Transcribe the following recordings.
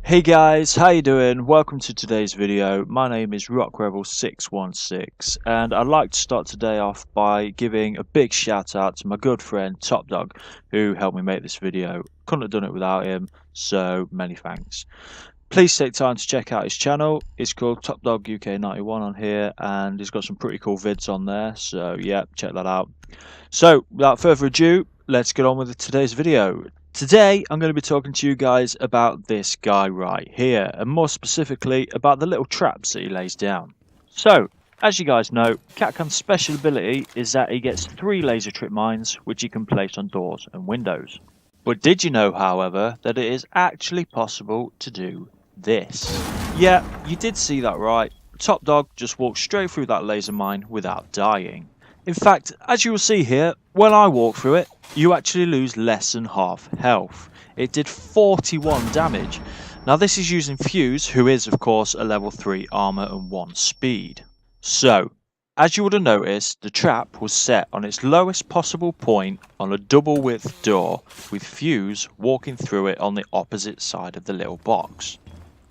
Hey guys, how you doing? Welcome to today's video. My name is RockRebel616 and I'd like to start today off by giving a big shout out to my good friend Top Dog who helped me make this video. Couldn't have done it without him, so many thanks. Please take time to check out his channel. It's called Top Dog UK91 on here and he's got some pretty cool vids on there, so yeah, check that out. So without further ado, let's get on with today's video. Today I'm going to be talking to you guys about this guy right here, and more specifically about the little traps that he lays down. So, as you guys know, Kapkan's special ability is that he gets 3 laser trip mines which he can place on doors and windows. But did you know, however, that it is actually possible to do this? Yeah, you did see that right. Top Dog just walked straight through that laser mine without dying. In fact, as you will see here, when I walk through it, you actually lose less than half health. It did 41 damage. Now this is using Fuse, who is of course a level 3 armor and 1 speed. So, as you would have noticed, the trap was set on its lowest possible point on a double width door, with Fuse walking through it on the opposite side of the little box.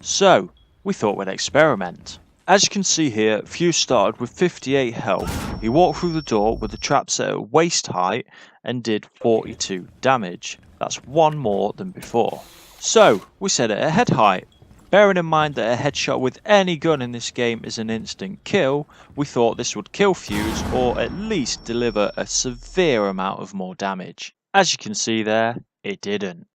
So, we thought we'd experiment. As you can see here, Fuse started with 58 health. He walked through the door with the trap set at waist height and did 42 damage. That's 1 more than before. So, we set it at head height. Bearing in mind that a headshot with any gun in this game is an instant kill, we thought this would kill Fuse or at least deliver a severe amount of more damage. As you can see there, it didn't.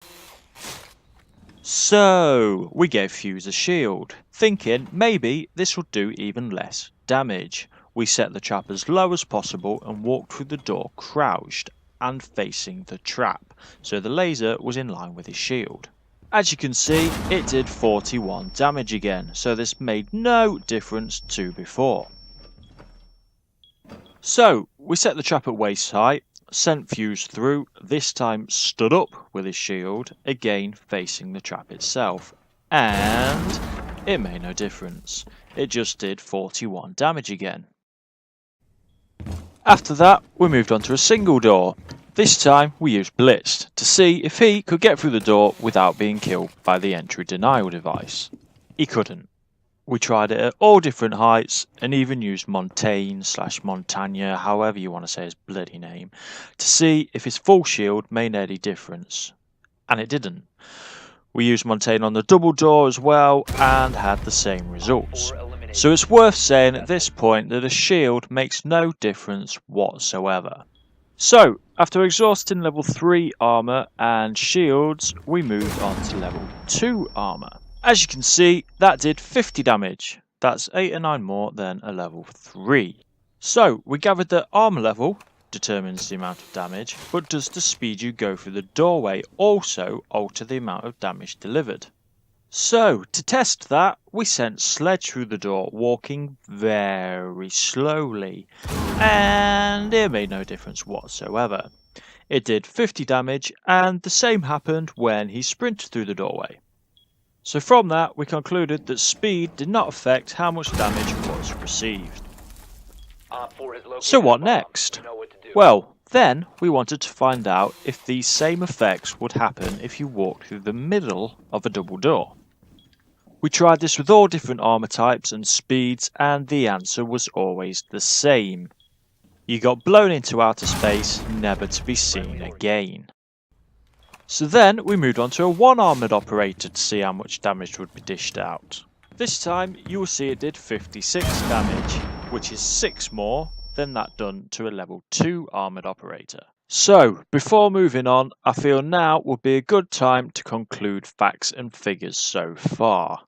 So, we gave Fuse a shield, thinking maybe this would do even less damage. We set the trap as low as possible and walked through the door crouched and facing the trap, so the laser was in line with his shield. As you can see, it did 41 damage again, so this made no difference to before. So, we set the trap at waist height, sent Fuse through, this time stood up with his shield, again facing the trap itself, and it made no difference. It just did 41 damage again. After that, we moved on to a single door. This time we used Blitzed to see if he could get through the door without being killed by the entry denial device. He couldn't. We tried it at all different heights and even used Montaigne/Montagna, however you want to say his bloody name, to see if his full shield made any difference. And it didn't. We used Montaigne on the double door as well and had the same results. So it's worth saying at this point that a shield makes no difference whatsoever. So, after exhausting level 3 armor and shields, we moved on to level 2 armor. As you can see, that did 50 damage. That's 8 or 9 more than a level 3. So, we gathered that armor level determines the amount of damage, but does the speed you go through the doorway also alter the amount of damage delivered? So, to test that, we sent Sledge through the door, walking very slowly, and it made no difference whatsoever. It did 50 damage, and the same happened when he sprinted through the doorway. So from that, we concluded that speed did not affect how much damage was received. So what next? Well, then we wanted to find out if these same effects would happen if you walked through the middle of a double door. We tried this with all different armor types and speeds, and the answer was always the same. You got blown into outer space, never to be seen again. So then we moved on to a 1 armoured operator to see how much damage would be dished out. This time you will see it did 56 damage, which is 6 more than that done to a level 2 armoured operator. So, before moving on, I feel now would be a good time to conclude facts and figures so far.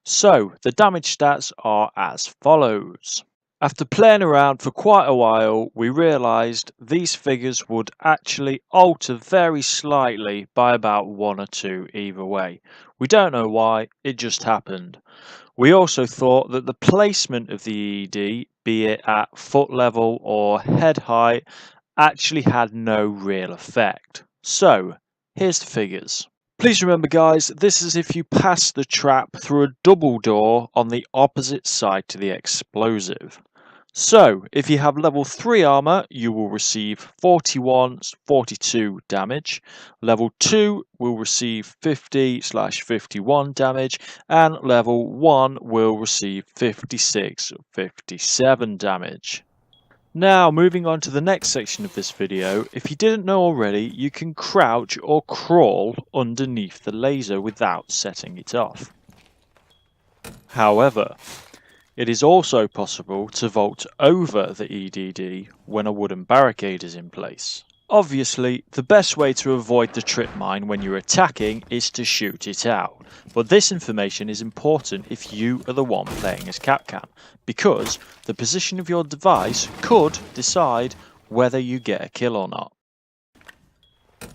So, the damage stats are as follows. After playing around for quite a while, we realised these figures would actually alter very slightly by about 1 or 2 either way. We don't know why, it just happened. We also thought that the placement of the EED, be it at foot level or head height, actually had no real effect. So, here's the figures. Please remember guys, this is if you pass the trap through a double door on the opposite side to the explosive. So, if you have level 3 armor, you will receive 41/42 damage. Level 2 will receive 50/51 damage, and level 1 will receive 56/57 damage. Now, moving on to the next section of this video, if you didn't know already, you can crouch or crawl underneath the laser without setting it off. However, it is also possible to vault over the EDD when a wooden barricade is in place. Obviously, the best way to avoid the trip mine when you're attacking is to shoot it out, but this information is important if you are the one playing as Kapkan, because the position of your device could decide whether you get a kill or not.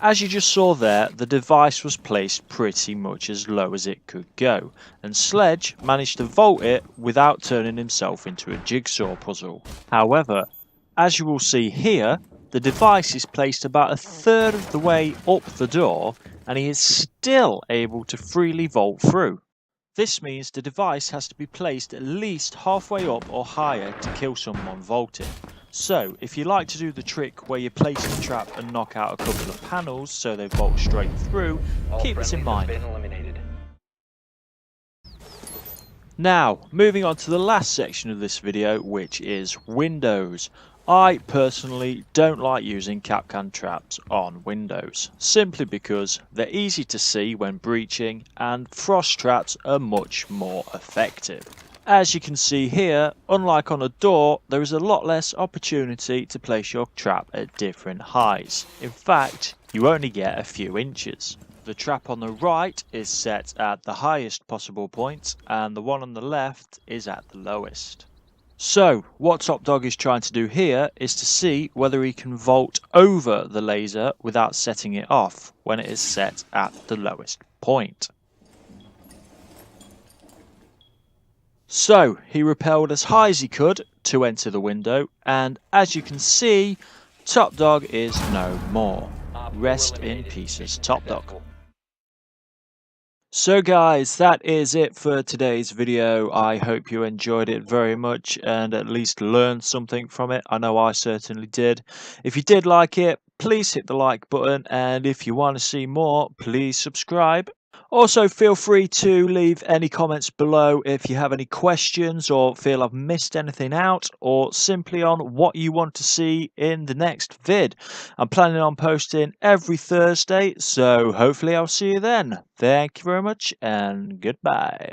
As you just saw there, the device was placed pretty much as low as it could go, and Sledge managed to vault it without turning himself into a jigsaw puzzle. However, as you will see here, the device is placed about a third of the way up the door, and he is still able to freely vault through. This means the device has to be placed at least halfway up or higher to kill someone vaulting. So, if you like to do the trick where you place the trap and knock out a couple of panels so they vault straight through, keep this in mind. Now, moving on to the last section of this video, which is windows. I personally don't like using Kapkan traps on windows, simply because they're easy to see when breaching and frost traps are much more effective. As you can see here, unlike on a door, there is a lot less opportunity to place your trap at different heights. In fact, you only get a few inches. The trap on the right is set at the highest possible point, and the one on the left is at the lowest. So, what Top Dog is trying to do here is to see whether he can vault over the laser without setting it off when it is set at the lowest point. So, he rappelled as high as he could to enter the window, and as you can see, Top Dog is no more. Rest in pieces, Top Dog. So guys, that is it for today's video. I hope you enjoyed it very much and at least learned something from it. I know I certainly did. If you did like it, please hit the like button, and if you want to see more, please subscribe. Also, feel free to leave any comments below if you have any questions or feel I've missed anything out, or simply on what you want to see in the next vid. I'm planning on posting every Thursday, so hopefully I'll see you then. Thank you very much, and goodbye.